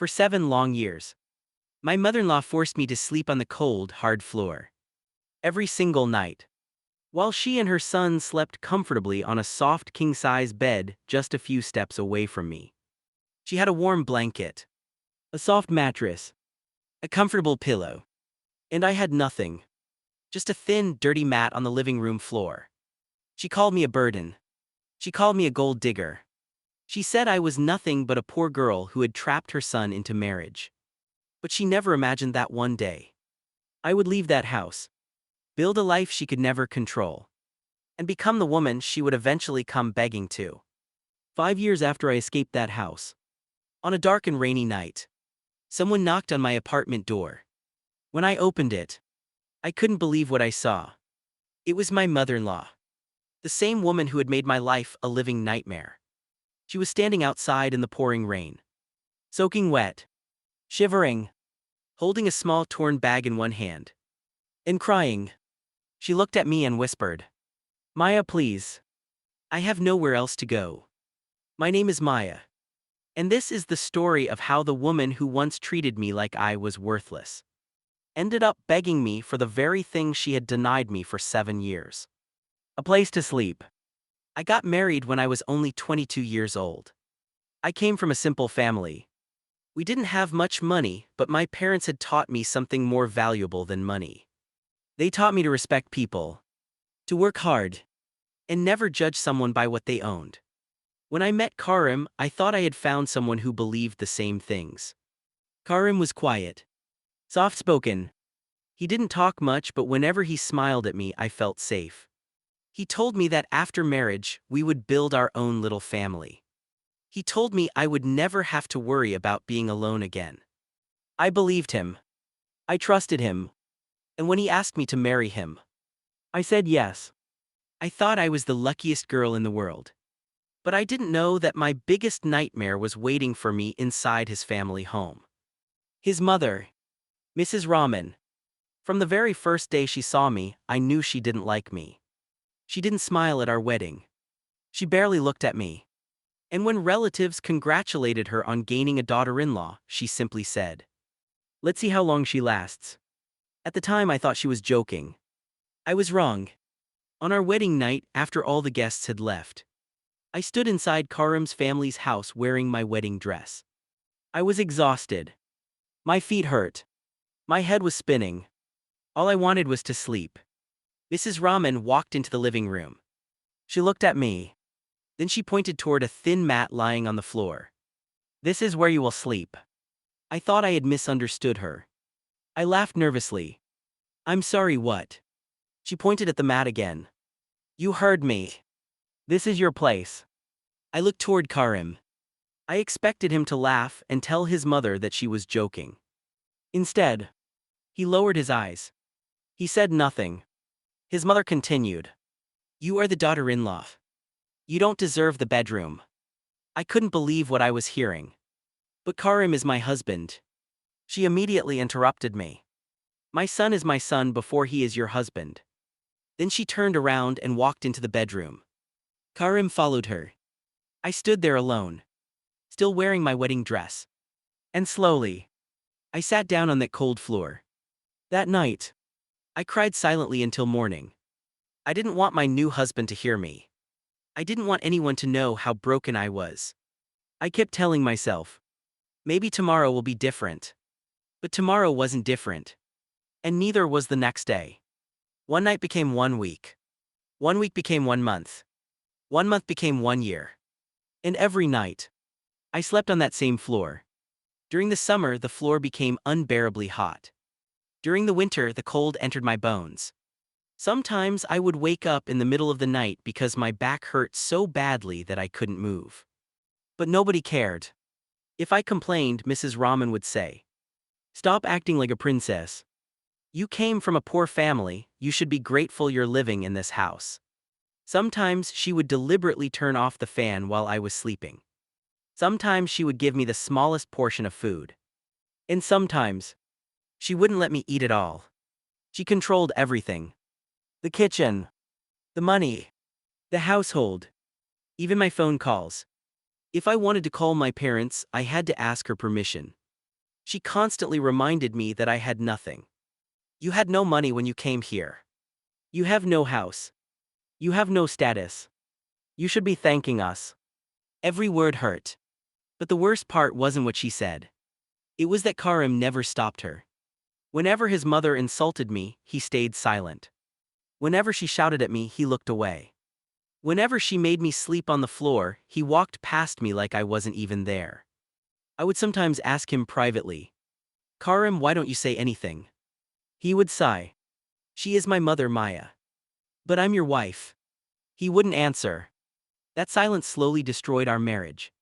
For 7 long years, my mother-in-law forced me to sleep on the cold, hard floor. Every single night. While she and her son slept comfortably on a soft king-size bed just a few steps away from me. She had a warm blanket, a soft mattress, a comfortable pillow. And I had nothing. Just a thin, dirty mat on the living room floor. She called me a burden. She called me a gold digger. She said I was nothing but a poor girl who had trapped her son into marriage. But she never imagined that one day I would leave that house, build a life she could never control, and become the woman she would eventually come begging to. 5 years after I escaped that house, on a dark and rainy night, someone knocked on my apartment door. When I opened it, I couldn't believe what I saw. It was my mother-in-law, the same woman who had made my life a living nightmare. She was standing outside in the pouring rain, soaking wet, shivering, holding a small torn bag in one hand, and crying. She looked at me and whispered, "Maya, please. I have nowhere else to go. My name is Maya. And this is the story of how the woman who once treated me like I was worthless ended up begging me for the very thing she had denied me for 7 years. A place to sleep. I got married when I was only 22 years old. I came from a simple family. We didn't have much money, but my parents had taught me something more valuable than money. They taught me to respect people, to work hard, and never judge someone by what they owned. When I met Karim, I thought I had found someone who believed the same things. Karim was quiet, soft-spoken. He didn't talk much, but whenever he smiled at me, I felt safe. He told me that after marriage, we would build our own little family. He told me I would never have to worry about being alone again. I believed him. I trusted him. And when he asked me to marry him, I said yes. I thought I was the luckiest girl in the world. But I didn't know that my biggest nightmare was waiting for me inside his family home. His mother, Mrs. Rahman. From the very first day she saw me, I knew she didn't like me. She didn't smile at our wedding. She barely looked at me. And when relatives congratulated her on gaining a daughter-in-law, she simply said, "Let's see how long she lasts." At the time I thought she was joking. I was wrong. On our wedding night, after all the guests had left, I stood inside Karim's family's house wearing my wedding dress. I was exhausted. My feet hurt. My head was spinning. All I wanted was to sleep. Mrs. Rahman walked into the living room. She looked at me. Then she pointed toward a thin mat lying on the floor. "This is where you will sleep." I thought I had misunderstood her. I laughed nervously. "I'm sorry, what?" She pointed at the mat again. "You heard me. This is your place." I looked toward Karim. I expected him to laugh and tell his mother that she was joking. Instead, he lowered his eyes. He said nothing. His mother continued, "You are the daughter-in-law. You don't deserve the bedroom." I couldn't believe what I was hearing. "But Karim is my husband." She immediately interrupted me. "My son is my son before he is your husband." Then she turned around and walked into the bedroom. Karim followed her. I stood there alone, still wearing my wedding dress. And slowly, I sat down on that cold floor. That night, I cried silently until morning. I didn't want my new husband to hear me. I didn't want anyone to know how broken I was. I kept telling myself, maybe tomorrow will be different. But tomorrow wasn't different. And neither was the next day. One night became 1 week. 1 week became 1 month. 1 month became 1 year. And every night, I slept on that same floor. During the summer, the floor became unbearably hot. During the winter, the cold entered my bones. Sometimes I would wake up in the middle of the night because my back hurt so badly that I couldn't move. But nobody cared. If I complained, Mrs. Rahman would say, "Stop acting like a princess. You came from a poor family, you should be grateful you're living in this house." Sometimes she would deliberately turn off the fan while I was sleeping. Sometimes she would give me the smallest portion of food. And sometimes, she wouldn't let me eat at all. She controlled everything. The kitchen, the money, the household, even my phone calls. If I wanted to call my parents, I had to ask her permission. She constantly reminded me that I had nothing. You had no money when you came here. You have no house. You have no status. You should be thanking us. Every word hurt. But the worst part wasn't what she said. It was that Karim never stopped her. Whenever his mother insulted me, he stayed silent. Whenever she shouted at me, he looked away. Whenever she made me sleep on the floor, he walked past me like I wasn't even there. I would sometimes ask him privately, Karim, why don't you say anything? He would sigh. She is my mother, Maya. But I'm your wife. He wouldn't answer. That silence slowly destroyed our marriage.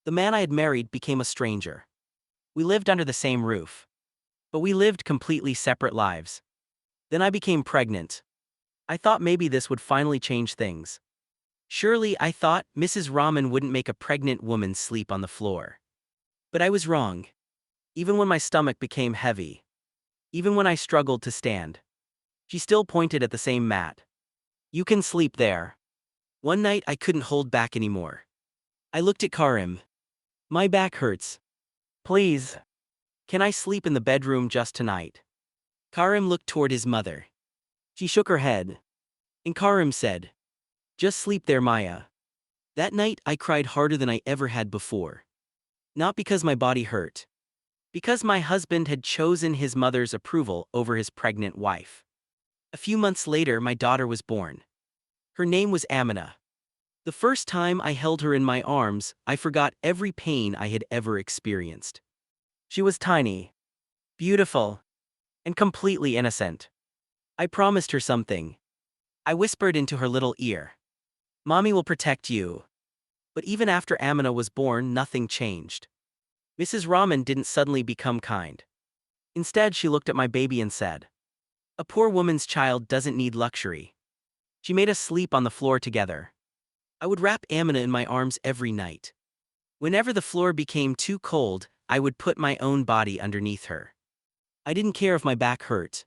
The man I had married became a stranger. We lived under the same roof. But we lived completely separate lives. Then I became pregnant. I thought maybe this would finally change things. Surely, I thought, Mrs. Rahman wouldn't make a pregnant woman sleep on the floor. But I was wrong. Even when my stomach became heavy. Even when I struggled to stand. She still pointed at the same mat. You can sleep there. One night I couldn't hold back anymore. I looked at Karim. My back hurts. Please. Can I sleep in the bedroom just tonight? Karim looked toward his mother. She shook her head. And Karim said, just sleep there, Maya. That night I cried harder than I ever had before. Not because my body hurt. Because my husband had chosen his mother's approval over his pregnant wife. A few months later, my daughter was born. Her name was Amina. The first time I held her in my arms, I forgot every pain I had ever experienced. She was tiny, beautiful, and completely innocent. I promised her something. I whispered into her little ear. Mommy will protect you. But even after Amina was born, nothing changed. Mrs. Rahman didn't suddenly become kind. Instead, she looked at my baby and said, a poor woman's child doesn't need luxury. She made us sleep on the floor together. I would wrap Amina in my arms every night. Whenever the floor became too cold, I would put my own body underneath her. I didn't care if my back hurt.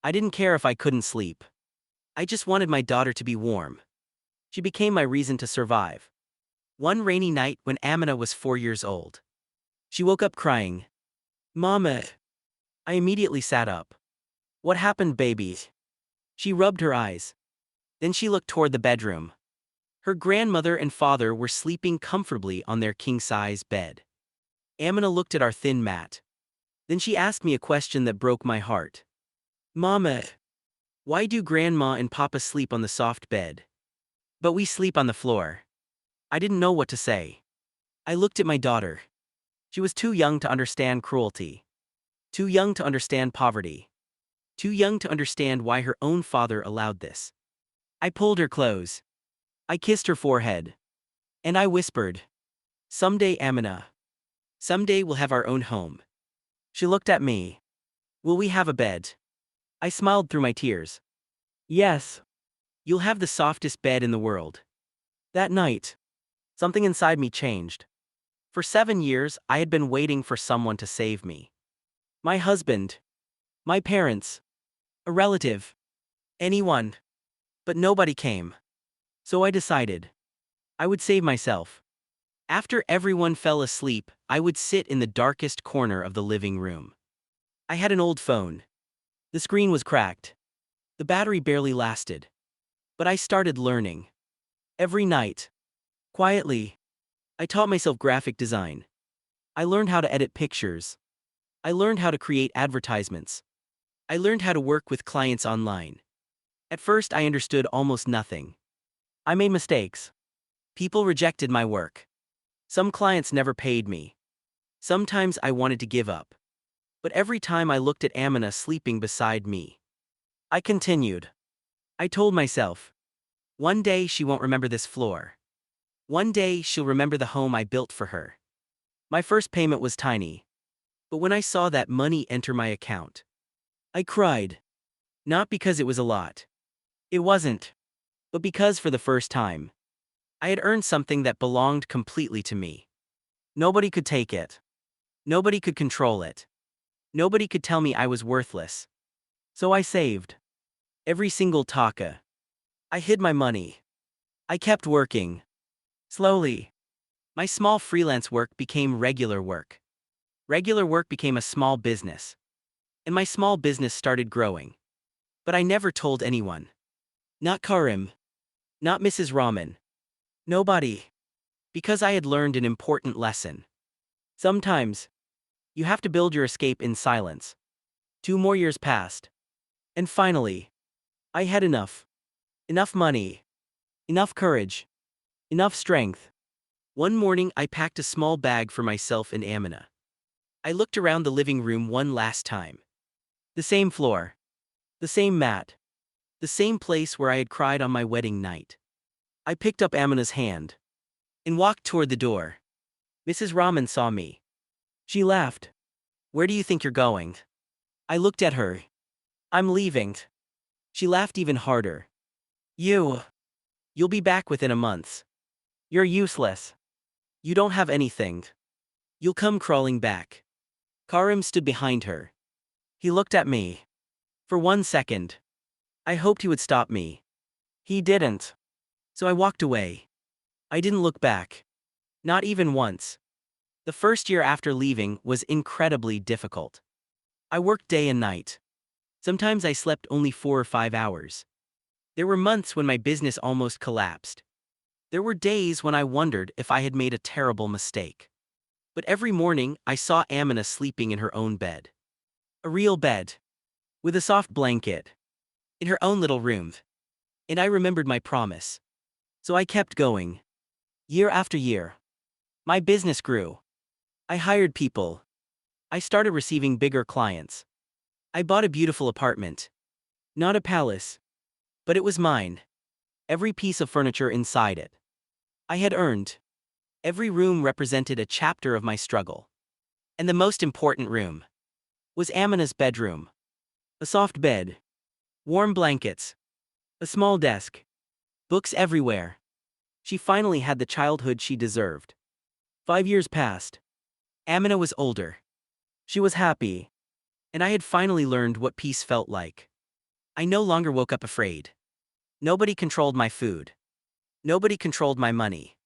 I didn't care if I couldn't sleep. I just wanted my daughter to be warm. She became my reason to survive. One rainy night when Amina was 4 years old. She woke up crying. Mama. I immediately sat up. What happened, baby? She rubbed her eyes. Then she looked toward the bedroom. Her grandmother and father were sleeping comfortably on their king-size bed. Amina looked at our thin mat. Then she asked me a question that broke my heart. Mama, why do Grandma and Papa sleep on the soft bed? But we sleep on the floor. I didn't know what to say. I looked at my daughter. She was too young to understand cruelty. Too young to understand poverty. Too young to understand why her own father allowed this. I pulled her close. I kissed her forehead. And I whispered, someday, Amina. Someday we'll have our own home. She looked at me. Will we have a bed? I smiled through my tears. Yes. You'll have the softest bed in the world. That night, something inside me changed. For 7 years, I had been waiting for someone to save me. My husband. My parents. A relative. Anyone. But nobody came. So I decided. I would save myself. After everyone fell asleep, I would sit in the darkest corner of the living room. I had an old phone. The screen was cracked. The battery barely lasted. But I started learning. Every night. Quietly. I taught myself graphic design. I learned how to edit pictures. I learned how to create advertisements. I learned how to work with clients online. At first, I understood almost nothing. I made mistakes. People rejected my work. Some clients never paid me. Sometimes I wanted to give up. But every time I looked at Amina sleeping beside me, I continued. I told myself, one day she won't remember this floor. One day she'll remember the home I built for her. My first payment was tiny. But when I saw that money enter my account, I cried. Not because it was a lot. It wasn't. But because for the first time, I had earned something that belonged completely to me. Nobody could take it. Nobody could control it. Nobody could tell me I was worthless. So I saved. Every single taka. I hid my money. I kept working. Slowly. My small freelance work became regular work. Regular work became a small business, and my small business started growing. But I never told anyone. Not Karim. Not Mrs. Rahman. Nobody. Because I had learned an important lesson. Sometimes, you have to build your escape in silence. 2 more years passed. And finally, I had enough. Enough money. Enough courage. Enough strength. One morning I packed a small bag for myself and Amina. I looked around the living room one last time. The same floor. The same mat. The same place where I had cried on my wedding night. I picked up Amina's hand and walked toward the door. Mrs. Rahman saw me. She laughed. Where do you think you're going? I looked at her. I'm leaving. She laughed even harder. You'll be back within a month. You're useless. You don't have anything. You'll come crawling back. Karim stood behind her. He looked at me. For 1 second. I hoped he would stop me. He didn't. So I walked away. I didn't look back. Not even once. The first year after leaving was incredibly difficult. I worked day and night. Sometimes I slept only 4 or 5 hours. There were months when my business almost collapsed. There were days when I wondered if I had made a terrible mistake. But every morning I saw Amina sleeping in her own bed. A real bed. With a soft blanket. In her own little room. And I remembered my promise. So I kept going. Year after year. My business grew. I hired people. I started receiving bigger clients. I bought a beautiful apartment. Not a palace. But it was mine. Every piece of furniture inside it. I had earned. Every room represented a chapter of my struggle. And the most important room was Amina's bedroom. A soft bed. Warm blankets. A small desk. Books everywhere. She finally had the childhood she deserved. 5 years passed. Amina was older. She was happy. And I had finally learned what peace felt like. I no longer woke up afraid. Nobody controlled my food. Nobody controlled my money.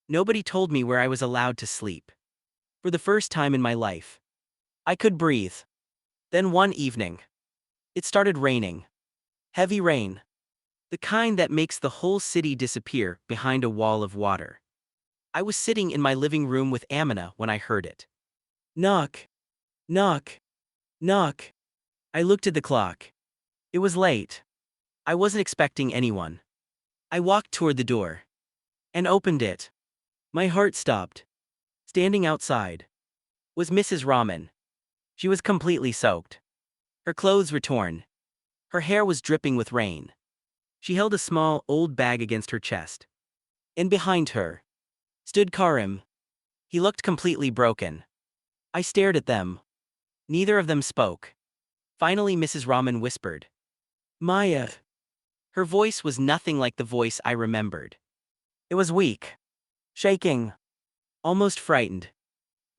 Nobody told me where I was allowed to sleep. For the first time in my life, I could breathe. Then one evening, it started raining. Heavy rain. The kind that makes the whole city disappear behind a wall of water. I was sitting in my living room with Amina when I heard it. Knock. Knock. Knock. I looked at the clock. It was late. I wasn't expecting anyone. I walked toward the door. And opened it. My heart stopped. Standing outside was Mrs. Rahman. She was completely soaked. Her clothes were torn. Her hair was dripping with rain. She held a small, old bag against her chest. And behind her stood Karim. He looked completely broken. I stared at them. Neither of them spoke. Finally Mrs. Rahman whispered. Maya. Her voice was nothing like the voice I remembered. It was weak. Shaking. Almost frightened.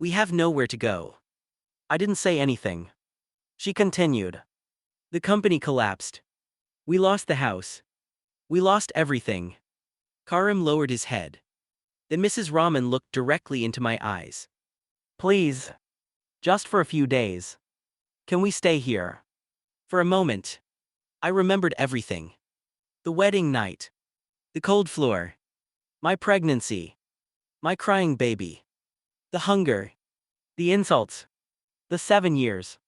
We have nowhere to go. I didn't say anything. She continued. The company collapsed. We lost the house. We lost everything. Karim lowered his head. Then Mrs. Rahman looked directly into my eyes. Please. Just for a few days. Can we stay here? For a moment. I remembered everything. The wedding night. The cold floor. My pregnancy. My crying baby. The hunger. The insults. The 7 years.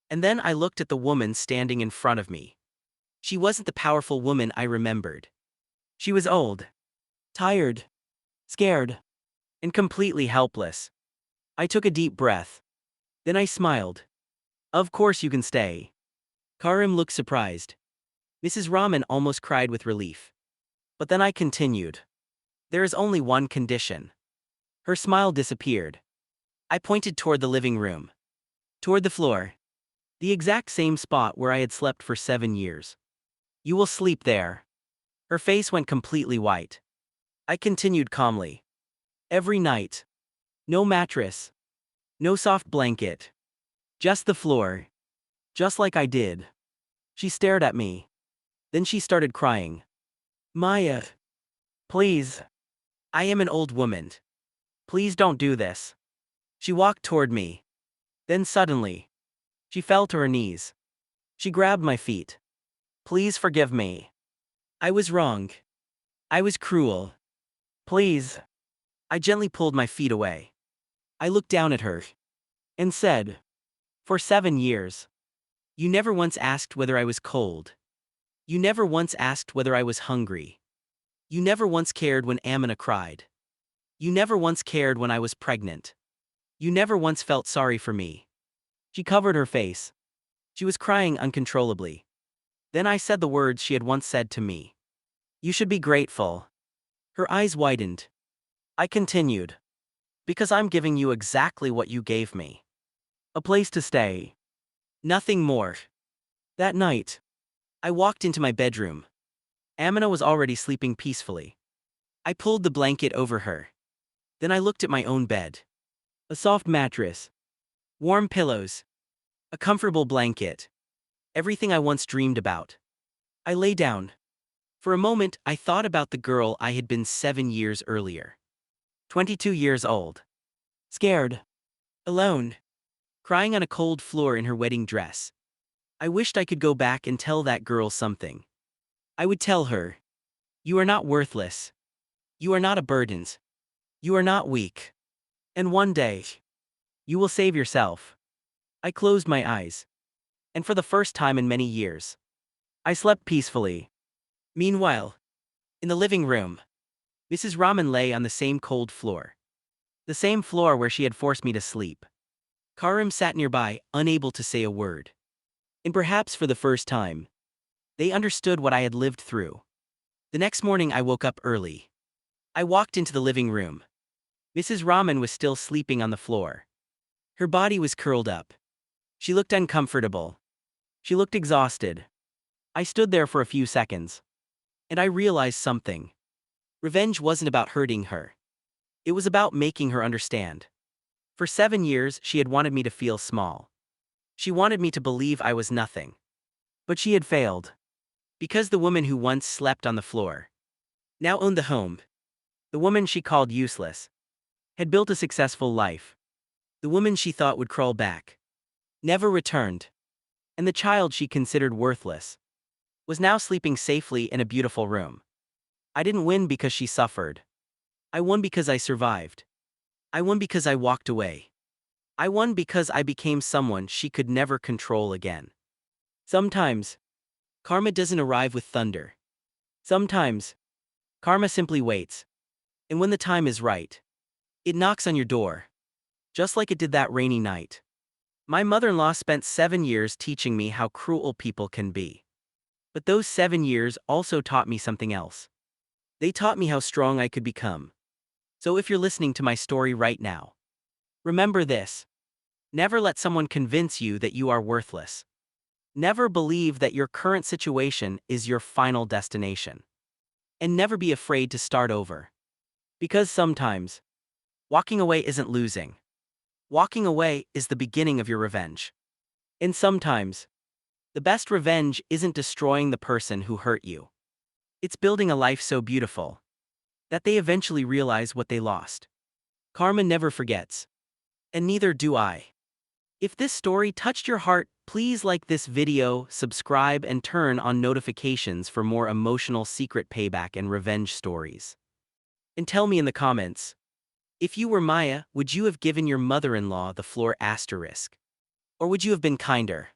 And then I looked at the woman standing in front of me. She wasn't the powerful woman I remembered. She was old. Tired. Scared. And completely helpless. I took a deep breath. Then I smiled. Of course you can stay. Karim looked surprised. Mrs. Rahman almost cried with relief. But then I continued. There is only one condition. Her smile disappeared. I pointed toward the living room. Toward the floor. The exact same spot where I had slept for 7 years. You will sleep there. Her face went completely white. I continued calmly. Every night. No mattress. No soft blanket. Just the floor. Just like I did. She stared at me. Then she started crying. Maya. Please. I am an old woman. Please don't do this. She walked toward me. Then suddenly, she fell to her knees. She grabbed my feet. Please forgive me. I was wrong. I was cruel. Please. I gently pulled my feet away. I looked down at her and said, for 7 years, you never once asked whether I was cold. You never once asked whether I was hungry. You never once cared when Amina cried. You never once cared when I was pregnant. You never once felt sorry for me. She covered her face. She was crying uncontrollably. Then I said the words she had once said to me. You should be grateful. Her eyes widened. I continued. Because I'm giving you exactly what you gave me. A place to stay. Nothing more. That night, I walked into my bedroom. Amina was already sleeping peacefully. I pulled the blanket over her. Then I looked at my own bed. A soft mattress. Warm pillows. A comfortable blanket. Everything I once dreamed about. I lay down. For a moment, I thought about the girl I had been 7 years earlier. 22 years old. Scared. Alone. Crying on a cold floor in her wedding dress. I wished I could go back and tell that girl something. I would tell her, you are not worthless. You are not a burden. You are not weak. And one day, you will save yourself. I closed my eyes. And for the first time in many years, I slept peacefully. Meanwhile, in the living room, Mrs. Rahman lay on the same cold floor. The same floor where she had forced me to sleep. Karim sat nearby, unable to say a word. And perhaps for the first time, they understood what I had lived through. The next morning I woke up early. I walked into the living room. Mrs. Rahman was still sleeping on the floor. Her body was curled up. She looked uncomfortable. She looked exhausted. I stood there for a few seconds. And I realized something. Revenge wasn't about hurting her. It was about making her understand. For 7 years, she had wanted me to feel small. She wanted me to believe I was nothing. But she had failed. Because the woman who once slept on the floor now owned the home. The woman she called useless had built a successful life. The woman she thought would crawl back never returned. And the child she considered worthless was now sleeping safely in a beautiful room. I didn't win because she suffered. I won because I survived. I won because I walked away. I won because I became someone she could never control again. Sometimes, karma doesn't arrive with thunder. Sometimes, karma simply waits. And when the time is right, it knocks on your door. Just like it did that rainy night. My mother-in-law spent 7 years teaching me how cruel people can be. But those 7 years also taught me something else. They taught me how strong I could become. So if you're listening to my story right now, remember this. Never let someone convince you that you are worthless. Never believe that your current situation is your final destination. And never be afraid to start over. Because sometimes, walking away isn't losing. Walking away is the beginning of your revenge. And sometimes, the best revenge isn't destroying the person who hurt you. It's building a life so beautiful that they eventually realize what they lost. Karma never forgets. And neither do I. If this story touched your heart, please like this video, subscribe, and turn on notifications for more emotional secret payback and revenge stories. And tell me in the comments, if you were Maya, would you have given your mother-in-law the floor asterisk? Or would you have been kinder?